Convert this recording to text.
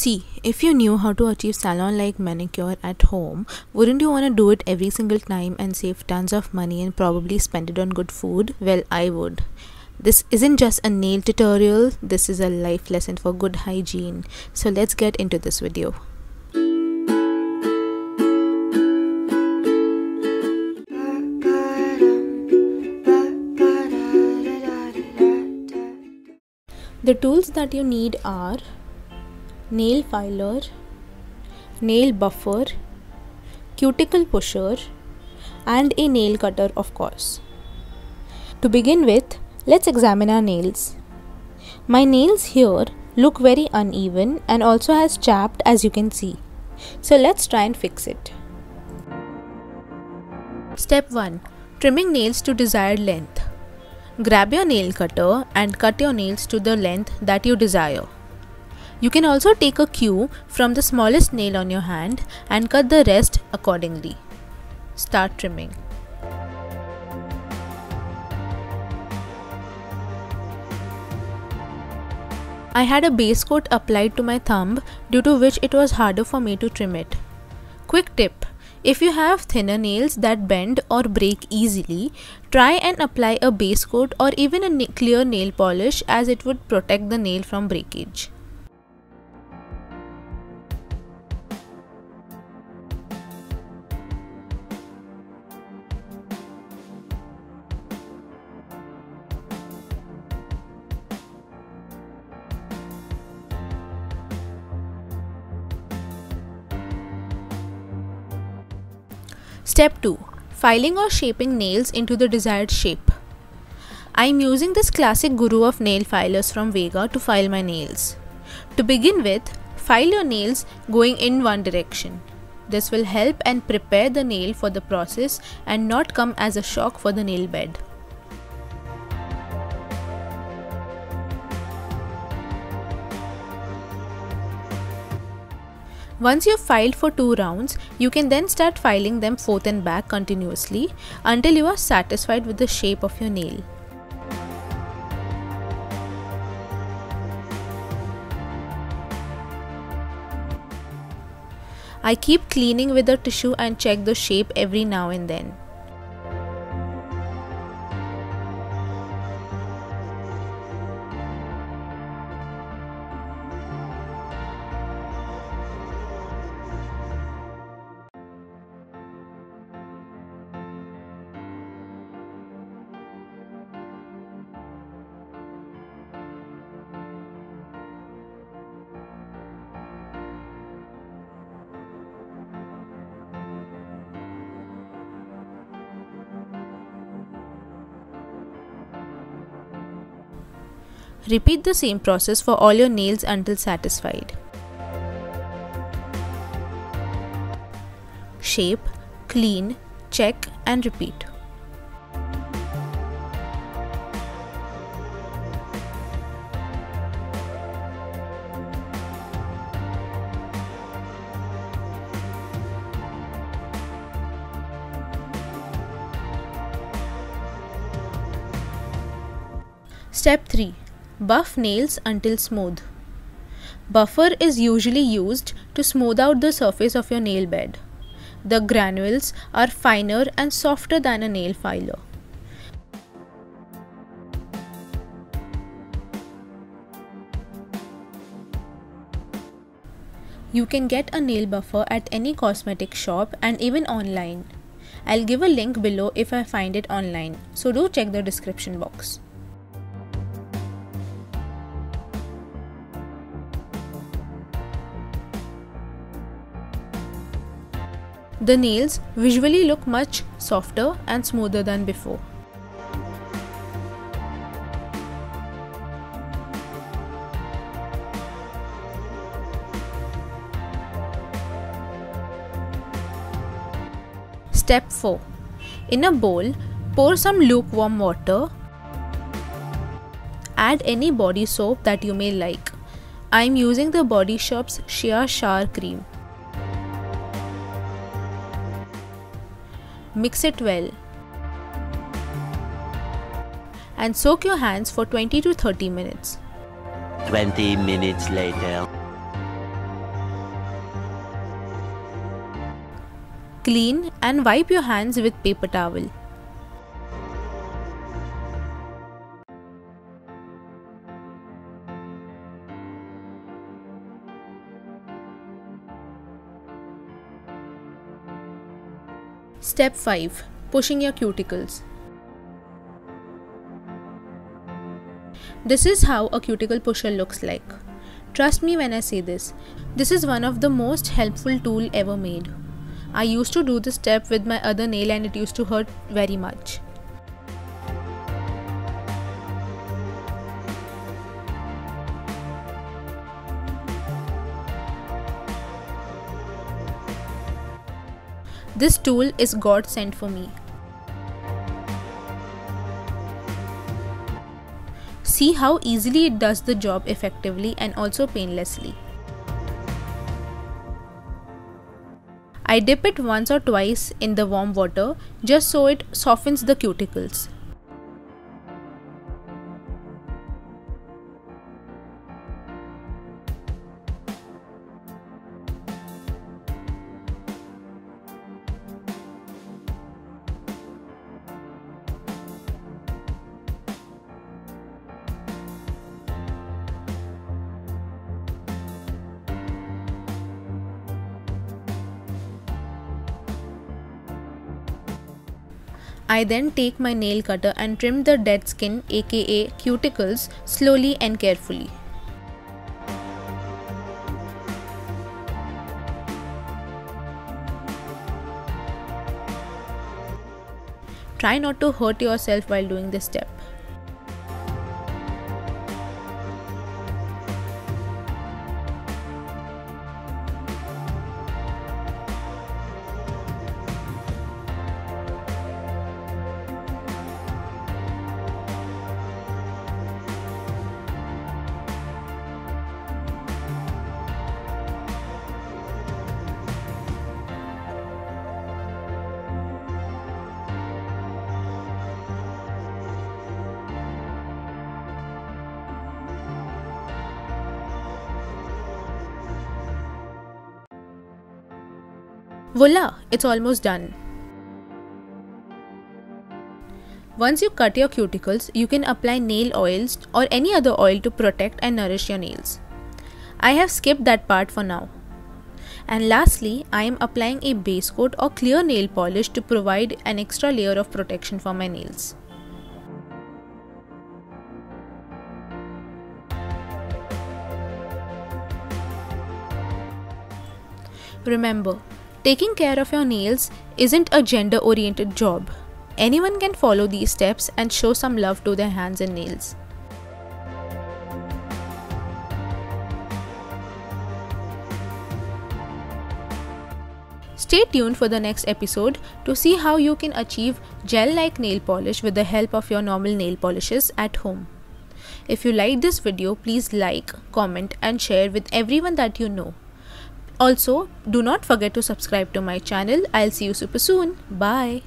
See, if you knew how to achieve salon-like manicure at home, wouldn't you want to do it every single time and save tons of money and probably spend it on good food? Well, I would. This isn't just a nail tutorial, this is a life lesson for good hygiene. So let's get into this video. The tools that you need are nail filer, nail buffer, cuticle pusher, and a nail cutter, of course. To begin with, let's examine our nails. My nails here look very uneven and also has chapped, as you can see. So let's try and fix it. Step 1. Trimming nails to desired length. Grab your nail cutter and cut your nails to the length that you desire. You can also take a cue from the smallest nail on your hand and cut the rest accordingly. Start trimming. I had a base coat applied to my thumb, due to which it was harder for me to trim it. Quick tip: if you have thinner nails that bend or break easily, try and apply a base coat or even a clear nail polish, as it would protect the nail from breakage. Step 2. Filing or shaping nails into the desired shape. I am using this classic guru of nail filers from Vega to file my nails. To begin with, file your nails going in one direction. This will help and prepare the nail for the process and not come as a shock for the nail bed. Once you've filed for 2 rounds, you can then start filing them forth and back continuously until you are satisfied with the shape of your nail. I keep cleaning with a tissue and check the shape every now and then. Repeat the same process for all your nails until satisfied. Shape, clean, check and repeat. Step 3. Buff nails until smooth. Buffer is usually used to smooth out the surface of your nail bed. The granules are finer and softer than a nail filer. You can get a nail buffer at any cosmetic shop and even online. I'll give a link below if I find it online, so do check the description box. The nails visually look much softer and smoother than before. Step 4. In a bowl, pour some lukewarm water. Add any body soap that you may like. I am using the Body Shop's Shea Shower Cream. Mix it well and soak your hands for 20 to 30 minutes. 20 minutes later. Clean and wipe your hands with paper towel. Step 5. Pushing your cuticles. This is how a cuticle pusher looks like. Trust me when I say this. This is one of the most helpful tool ever made. I used to do this step with my other nail and it used to hurt very much. This tool is God sent for me. See how easily it does the job effectively and also painlessly. I dip it once or twice in the warm water just so it softens the cuticles. I then take my nail cutter and trim the dead skin, aka cuticles, slowly and carefully. Try not to hurt yourself while doing this step. Voila! It's almost done. Once you cut your cuticles, you can apply nail oils or any other oil to protect and nourish your nails. I have skipped that part for now. And lastly, I am applying a base coat or clear nail polish to provide an extra layer of protection for my nails. Remember, taking care of your nails isn't a gender-oriented job. Anyone can follow these steps and show some love to their hands and nails. Stay tuned for the next episode to see how you can achieve gel-like nail polish with the help of your normal nail polishes at home. If you liked this video, please like, comment and share with everyone that you know. Also, do not forget to subscribe to my channel. I'll see you super soon. Bye.